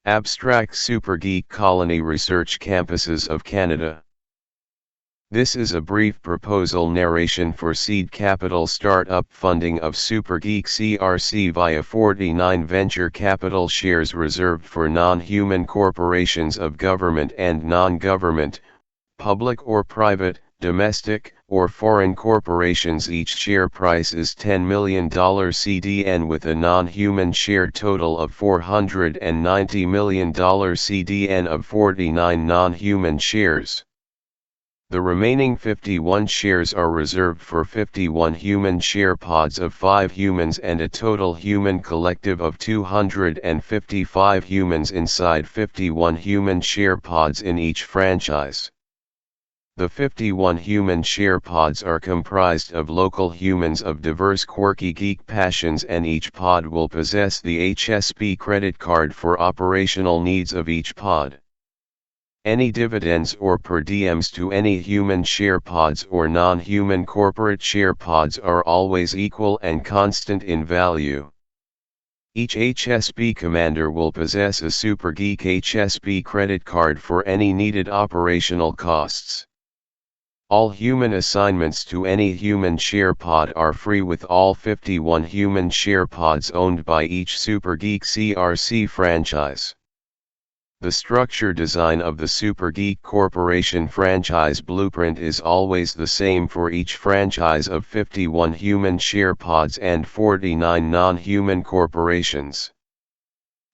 Abstract Super Geek Colony Research Campuses of Canada. This is a brief proposal narration for seed capital startup funding of SuperGeekCRC via 49 venture capital shares reserved for non-human corporations of government and non-government, public or private, domestic or foreign corporations. Each share price is $10 million CDN with a non-human share total of $490 million CDN of 49 non-human shares. The remaining 51 shares are reserved for 51 human share pods of 5 humans and a total human collective of 255 humans inside 51 human share pods in each franchise. The 51 human share pods are comprised of local humans of diverse quirky geek passions, and each pod will possess the HSP credit card for operational needs of each pod. Any dividends or per diems to any human share pods or non-human corporate share pods are always equal and constant in value. Each HSP commander will possess a SuperGeek HSP credit card for any needed operational costs. All human assignments to any human share pod are free, with all 51 human share pods owned by each SuperGeekCRC franchise. The structure design of the SuperGeek Corporation franchise blueprint is always the same for each franchise of 51 human share pods and 49 non-human corporations.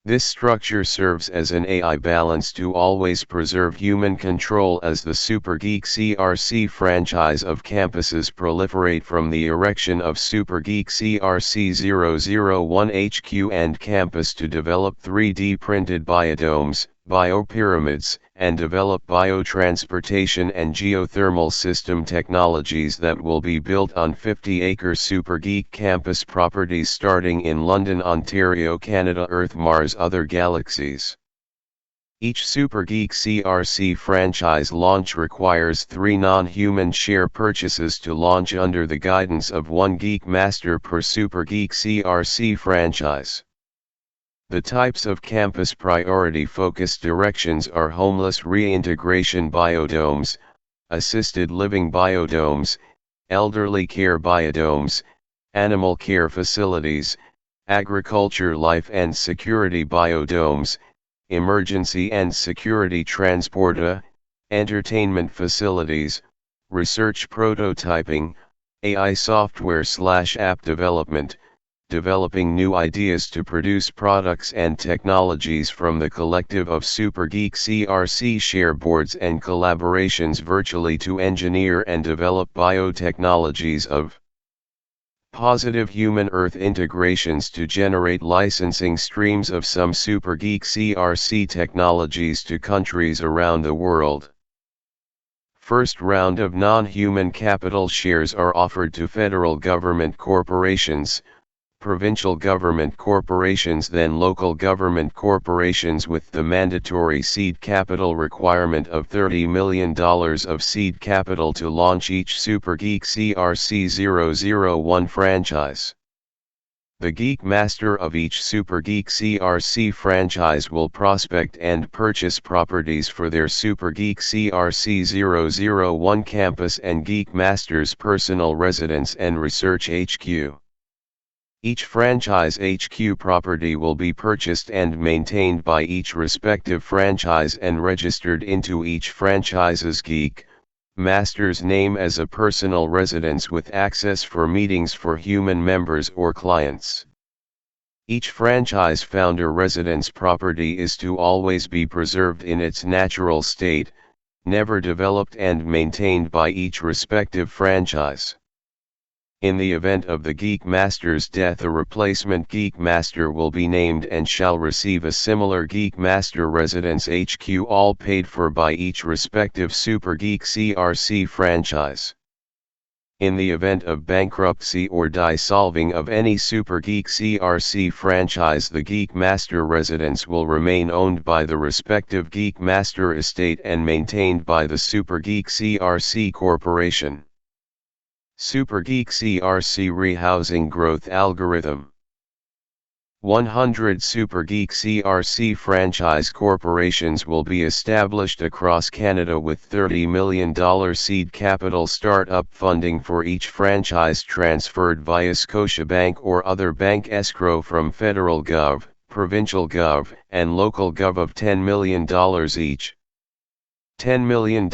This structure serves as an AI balance to always preserve human control as the SuperGeekCRC franchise of campuses proliferate, from the erection of SuperGeekCRC 001 HQ and campus to develop 3D printed biodomes, biopyramids, and develop biotransportation and geothermal system technologies that will be built on 50-acre SuperGeek campus properties starting in London, Ontario, Canada, Earth, Mars, other galaxies. Each SuperGeekCRC franchise launch requires 3 non-human share purchases to launch under the guidance of 1 Geek Master per SuperGeekCRC franchise. The types of campus priority focus directions are homeless reintegration biodomes, assisted living biodomes, elderly care biodomes, animal care facilities, agriculture life and security biodomes, emergency and security transporta, entertainment facilities, research prototyping, AI software/app development, developing new ideas to produce products and technologies from the collective of SuperGeekCRC share boards and collaborations virtually to engineer and develop biotechnologies of positive human-Earth integrations to generate licensing streams of some SuperGeekCRC technologies to countries around the world. First round of non-human capital shares are offered to federal government corporations, provincial government corporations, then local government corporations, with the mandatory seed capital requirement of $30 million of seed capital to launch each SuperGeekCRC 001 franchise. The Geek Master of each SuperGeekCRC franchise will prospect and purchase properties for their SuperGeekCRC 001 campus and Geek Master's personal residence and research HQ. Each franchise HQ property will be purchased and maintained by each respective franchise and registered into each franchise's Geek Master's name as a personal residence with access for meetings for human members or clients. Each franchise founder residence property is to always be preserved in its natural state, never developed and maintained by each respective franchise. In the event of the Geek Master's death, a replacement Geek Master will be named and shall receive a similar Geek Master residence HQ, all paid for by each respective SuperGeekCRC franchise. In the event of bankruptcy or dissolving of any SuperGeekCRC franchise, the Geek Master residence will remain owned by the respective Geek Master estate and maintained by the SuperGeekCRC Corporation. SuperGeekCRC Rehousing Growth Algorithm. 100 SuperGeekCRC franchise corporations will be established across Canada with $30 million seed capital startup funding for each franchise transferred via Scotiabank or other bank escrow from federal gov, provincial gov, and local gov of $10 million each. $10 million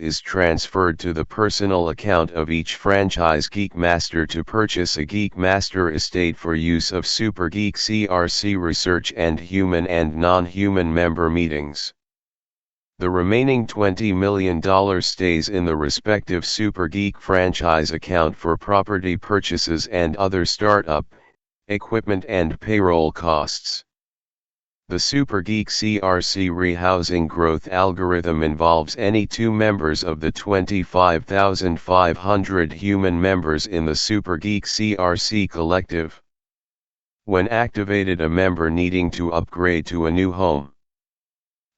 is transferred to the personal account of each franchise Geekmaster to purchase a Geekmaster estate for use of SuperGeekCRC research and human and non-human member meetings. The remaining $20 million stays in the respective SuperGeek franchise account for property purchases and other startup, equipment and payroll costs. The SuperGeekCRC rehousing growth algorithm involves any two members of the 25,500 human members in the SuperGeekCRC collective. When activated, a member needing to upgrade to a new home,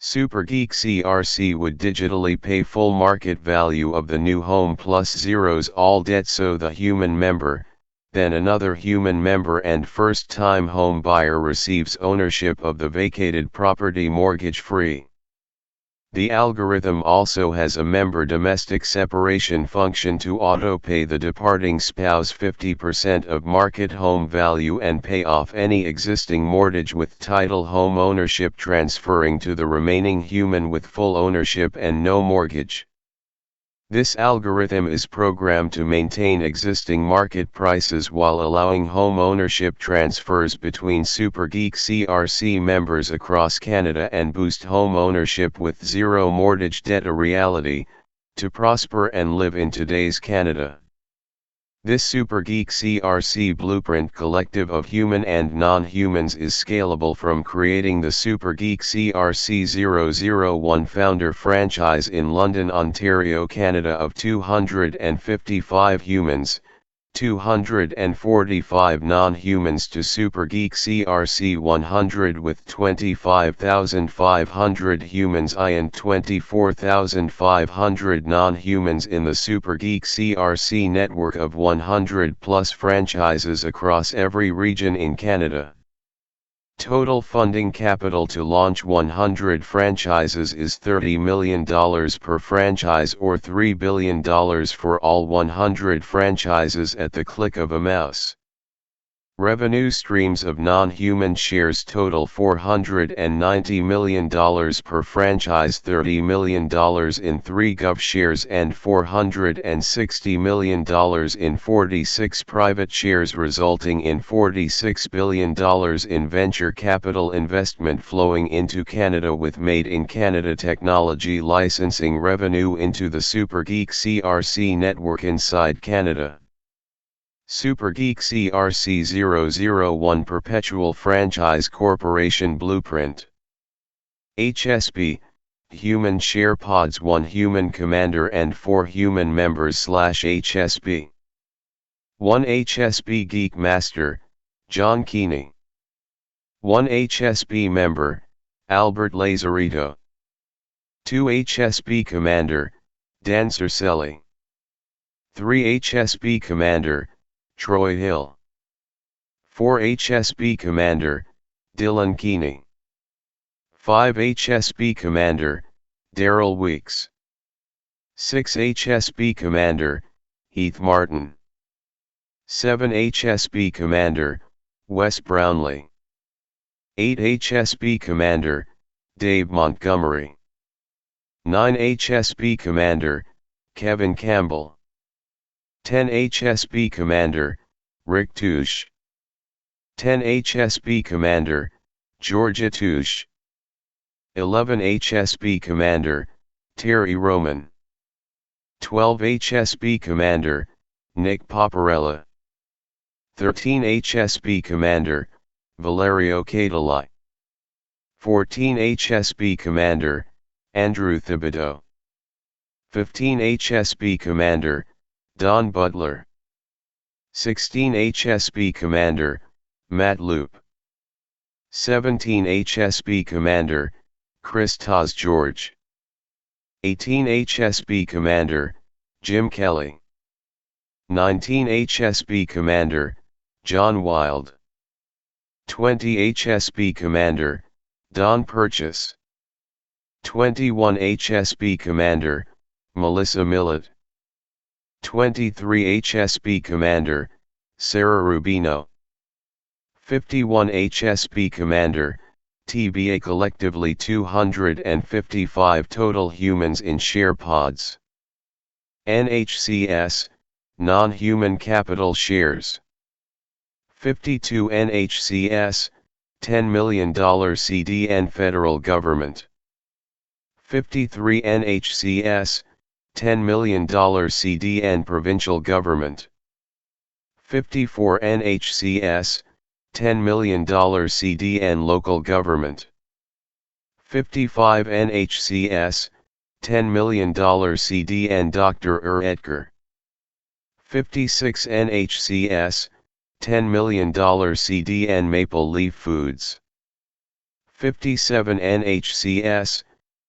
SuperGeekCRC would digitally pay full market value of the new home plus zeros all debt, so the human member, then another human member and first-time home buyer receives ownership of the vacated property mortgage-free. The algorithm also has a member domestic separation function to auto-pay the departing spouse 50% of market home value and pay off any existing mortgage with title home ownership, transferring to the remaining human with full ownership and no mortgage. This algorithm is programmed to maintain existing market prices while allowing home ownership transfers between SuperGeekCRC members across Canada and boost home ownership with zero mortgage debt a reality, to prosper and live in today's Canada. This SuperGeekCRC blueprint collective of human and non-humans is scalable from creating the SuperGeekCRC 001 founder franchise in London, Ontario, Canada of 255 humans, 245 non-humans to SuperGeekCRC 100 with 25,500 humans and 24,500 non-humans in the SuperGeekCRC network of 100 plus franchises across every region in Canada. Total funding capital to launch 100 franchises is $30 million per franchise or $3 billion for all 100 franchises at the click of a mouse. Revenue streams of non-human shares total $490 million per franchise, $30 million in 3 gov shares and $460 million in 46 private shares, resulting in $46 billion in venture capital investment flowing into Canada with Made in Canada technology licensing revenue into the SuperGeekCRC network inside Canada. SuperGeekCRC 001 Perpetual Franchise Corporation Blueprint. HSP, Human Share Pods, 1 Human Commander and 4 Human Members /HSP. 1 HSP Geekmaster, John Keeney. 1 HSP Member, Albert Lazarito. 2 HSP Commander, Dan Cercelli. 3 HSP Commander, Troy Hill. 4 HSP Commander, Dylan Keeney. 5 HSP Commander, Daryl Weeks. 6 HSP Commander, Heath Martin. 7 HSP Commander, Wes Brownlee. 8 HSP Commander, Dave Montgomery. 9 HSP Commander, Kevin Campbell. 10 HSP Commander, Rick Touche. 10 HSP Commander, Georgia Touche. 11 HSP Commander, Terry Roman. 12 HSP Commander, Nick Paparella. 13 HSP Commander, Valerio Catali. 14 HSP Commander, Andrew Thibodeau. 15 HSP Commander, Don Butler. 16 HSP Commander, Matt Loop. 17 HSP Commander, Chris Taz George. 18 HSP Commander, Jim Kelly. 19 HSP Commander, John Wild. 20 HSB Commander, Don Purchase. 21 HSB Commander, Melissa Millett. 23 HSB Commander, Sarah Rubino. 51 HSB Commander, TBA. Collectively 255 total humans in share pods. NHCS, non-human capital shares. 52 NHCS, $10 million CDN federal government. 53 NHCS, $10 million CDN provincial government. 54 NHCS, $10 million CDN local government. 55 NHCS, $10 million CDN Dr. Edgar. 56 NHCS, $10 million CDN Maple Leaf Foods. 57 NHCS,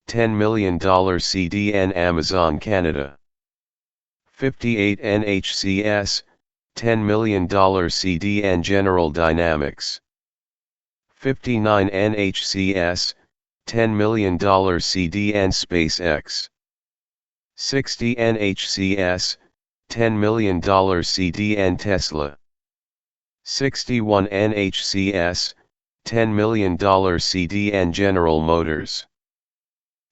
$10 million CDN Amazon Canada. 58 NHCS, $10 million CDN General Dynamics. 59 NHCS, $10 million CDN SpaceX. 60 NHCS, $10 million CDN Tesla. 61 NHCS, $10 million CDN General Motors.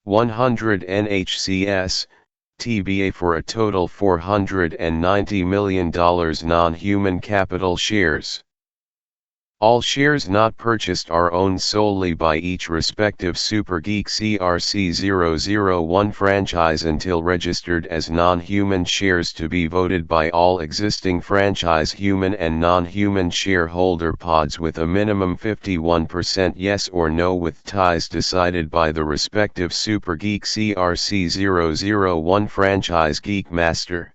100 NHCS, TBA for a total $490 million non-human capital shares. All shares not purchased are owned solely by each respective SuperGeekCRC 001 franchise until registered as non-human shares to be voted by all existing franchise human and non-human shareholder pods with a minimum 51% yes or no with ties decided by the respective SuperGeekCRC 001 franchise Geek Master.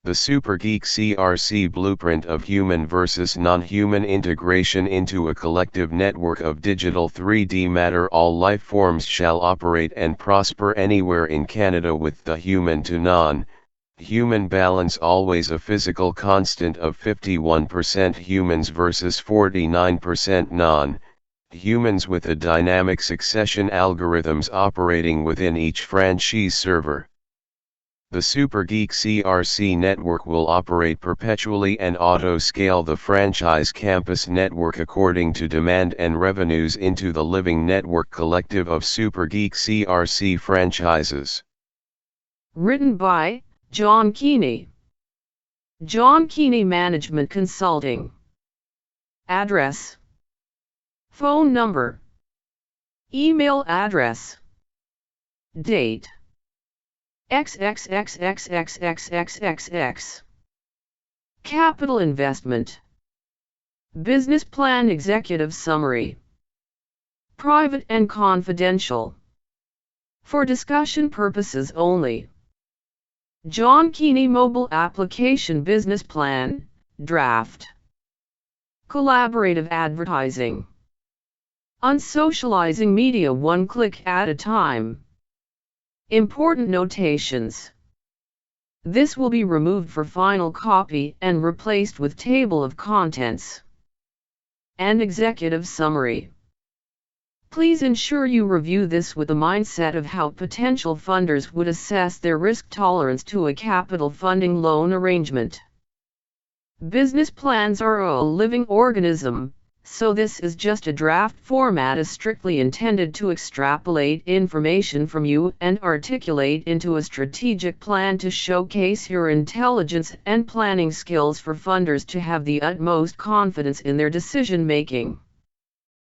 The SuperGeekCRC blueprint of human versus non-human integration into a collective network of digital 3D matter. All life forms shall operate and prosper anywhere in Canada with the human to non-human balance always a physical constant of 51% humans versus 49% non-humans with a dynamic succession algorithms operating within each franchise server. The SuperGeekCRC network will operate perpetually and auto-scale the franchise campus network according to demand and revenues into the living network collective of SuperGeekCRC franchises. Written by John Keeney. John Keeney Management Consulting. Address. Phone number. Email address. Date. XXXXXXXXX. Capital investment. Business plan executive summary. Private and confidential. For discussion purposes only. John Keeney Mobile Application Business Plan, Draft. Collaborative advertising. Unsocializing media one click at a time. Important notations. This will be removed for final copy and replaced with table of contents and executive summary. Please ensure you review this with the mindset of how potential funders would assess their risk tolerance to a capital funding loan arrangement. Business plans are a living organism, so this is just a draft format is strictly intended to extrapolate information from you and articulate into a strategic plan to showcase your intelligence and planning skills for funders to have the utmost confidence in their decision making.